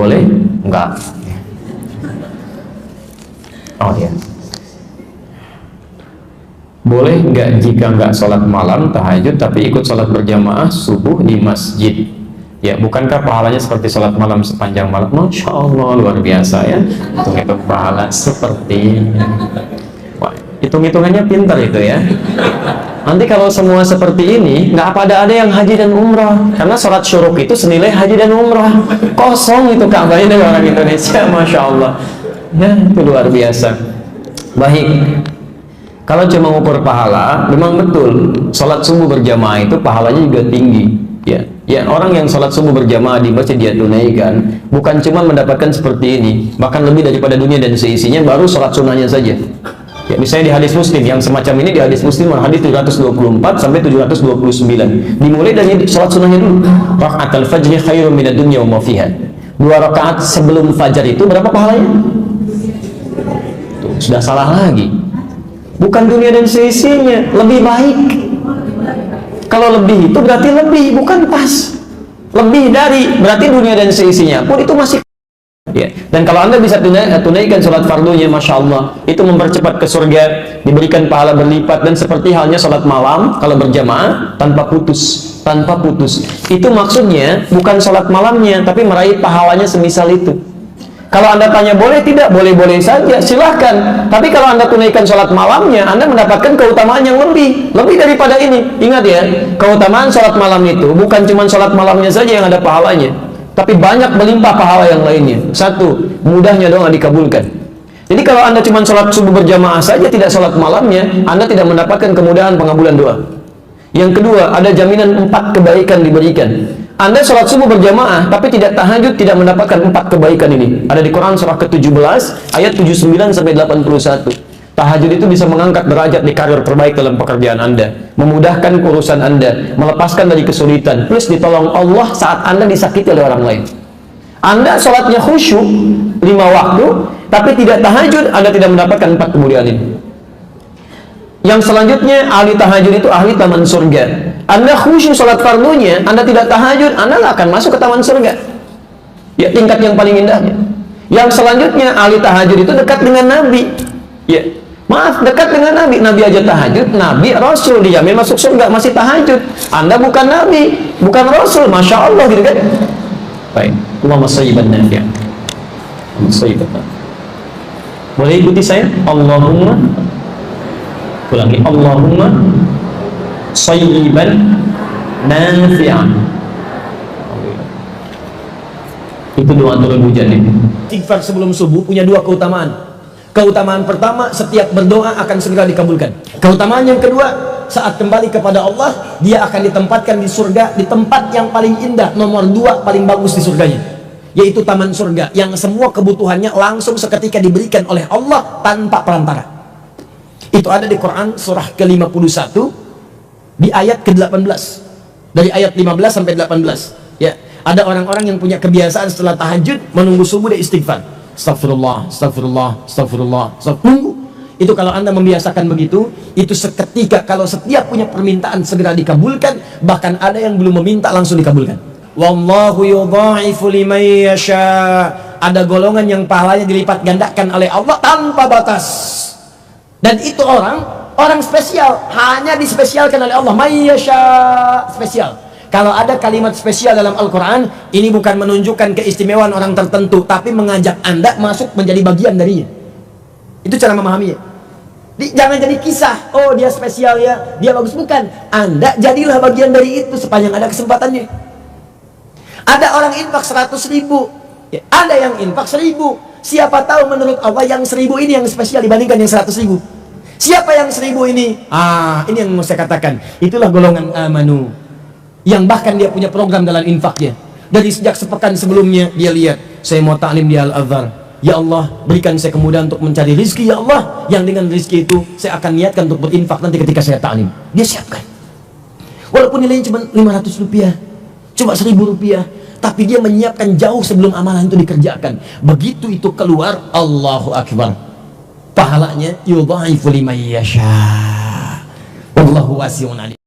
boleh? Enggak. Oh ya. Boleh nggak jika nggak sholat malam tahajud tapi ikut sholat berjamaah subuh di masjid? Ya, bukankah pahalanya seperti sholat malam sepanjang malam? Masya Allah, luar biasa ya. Hitung-hitung pahala seperti, wah, hitung-hitungannya pintar itu ya. Nanti kalau semua seperti ini, nggak ada yang haji dan umrah, karena sholat syuruk itu senilai haji dan umrah. Kosong itu Ka'bahnya dari orang Indonesia, Masya Allah. Ya, itu luar biasa. Baik, kalau cuma ukur pahala, memang betul sholat subuh berjamaah itu pahalanya juga tinggi. Ya, orang yang sholat subuh berjamaah di masjid dia tunaikan, bukan cuma mendapatkan seperti ini, bahkan lebih daripada dunia dan seisinya, baru sholat sunnahnya saja. Ya, misalnya di hadis Muslim yang semacam ini, di hadis Muslim hadis 724 sampai 729, dimulai dari sholat sunnahnya dulu. Raka'atul fajri khairum minad dunya wa ma fiha. 2 rakaat sebelum fajar itu berapa pahalanya? Tuh, sudah salah lagi. Bukan dunia dan seisinya, lebih baik. Kalau lebih itu berarti lebih, bukan pas. Lebih dari, berarti dunia dan seisinya pun itu masih. Ya. Dan kalau Anda bisa tunaikan sholat fardunya, Masya Allah, itu mempercepat ke surga, diberikan pahala berlipat. Dan seperti halnya sholat malam, kalau berjamaah, tanpa putus. Tanpa putus. Itu maksudnya bukan sholat malamnya, tapi meraih pahalanya semisal itu. Kalau Anda tanya boleh tidak, boleh-boleh saja, silahkan. Tapi kalau Anda tunaikan sholat malamnya, Anda mendapatkan keutamaan yang lebih daripada ini. Ingat ya, keutamaan sholat malam itu bukan cuma sholat malamnya saja yang ada pahalanya, tapi banyak melimpah pahala yang lainnya. Satu, mudahnya doa dikabulkan. Jadi kalau Anda cuma sholat subuh berjamaah saja, tidak sholat malamnya, Anda tidak mendapatkan kemudahan pengabulan doa. Yang kedua, ada jaminan 4 kebaikan diberikan. Anda sholat subuh berjamaah tapi tidak tahajud, tidak mendapatkan 4 kebaikan ini. Ada di Quran surah ke-17 ayat 79 sampai 81. Tahajud itu bisa mengangkat derajat di karir terbaik dalam pekerjaan Anda, memudahkan urusan Anda, melepaskan dari kesulitan, plus ditolong Allah saat Anda disakiti oleh orang lain. Anda sholatnya khusyuk 5 waktu tapi tidak tahajud, Anda tidak mendapatkan 4 kemuliaan ini. Yang selanjutnya, ahli tahajud itu ahli taman surga. Anda khusyuk sholat fardunya, Anda tidak tahajud, Anda nggak akan masuk ke taman surga. Ya, tingkat yang paling indahnya. Yang selanjutnya, ahli tahajud itu dekat dengan Nabi. Ya, maaf, dekat dengan Nabi. Nabi aja tahajud, Nabi Rasul dijamin masuk surga masih tahajud. Anda bukan Nabi, bukan Rasul, Masya Allah gitu kan? Baik, Allahumma sayyiban nafi'an. Boleh ikuti saya? Allahumma, ulangi, Allahumma sayyiban nafi'an. Itu doa turun hujan ini. Istighfar sebelum subuh punya 2 keutamaan. Keutamaan pertama, setiap berdoa akan segera dikabulkan. Keutamaan yang kedua, saat kembali kepada Allah, dia akan ditempatkan di surga, di tempat yang paling indah, nomor 2 paling bagus di surganya, yaitu taman surga, yang semua kebutuhannya langsung seketika diberikan oleh Allah tanpa perantara. Itu ada di Quran surah ke-51 di ayat ke-18, dari ayat 15 sampai 18. Ya, ada orang-orang yang punya kebiasaan setelah tahajud menunggu subuh dia istighfar. Astagfirullah, astagfirullah, astagfirullah, astagfirullah. Itu kalau Anda membiasakan begitu, itu seketika kalau setiap punya permintaan segera dikabulkan, bahkan ada yang belum meminta langsung dikabulkan. Wallahu yudha'ifu liman yasha. Ada golongan yang pahalanya dilipat gandakan oleh Allah tanpa batas. Dan itu orang spesial, hanya dispesialkan oleh Allah. Mayyasha, spesial. Kalau ada kalimat spesial dalam Al-Quran, ini bukan menunjukkan keistimewaan orang tertentu, tapi mengajak Anda masuk menjadi bagian darinya. Itu cara memahaminya. Jangan jadi kisah, oh dia spesial ya, dia bagus. Bukan, Anda jadilah bagian dari itu sepanjang ada kesempatannya. Ada orang infak 100.000, ya, ada yang infak 1.000. Siapa tahu menurut Allah yang 1.000 ini yang spesial dibandingkan yang 100.000. Siapa yang 1.000 ini? Ini yang mau saya katakan. Itulah golongan amanu, yang bahkan dia punya program dalam infaknya. Dari sejak sepekan sebelumnya dia lihat, saya mau taklim di Al-Azhar. Ya Allah, berikan saya kemudahan untuk mencari rizki, ya Allah, yang dengan rizki itu saya akan niatkan untuk berinfak nanti ketika saya taklim. Dia siapkan. Walaupun nilainya cuma 500 rupiah, cuma 1.000 rupiah, tapi dia menyiapkan jauh sebelum amalan itu dikerjakan. Begitu itu keluar, Allahu Akbar, pahalanya yudha'ifu liman yasha. Wallahu wasi'un alim.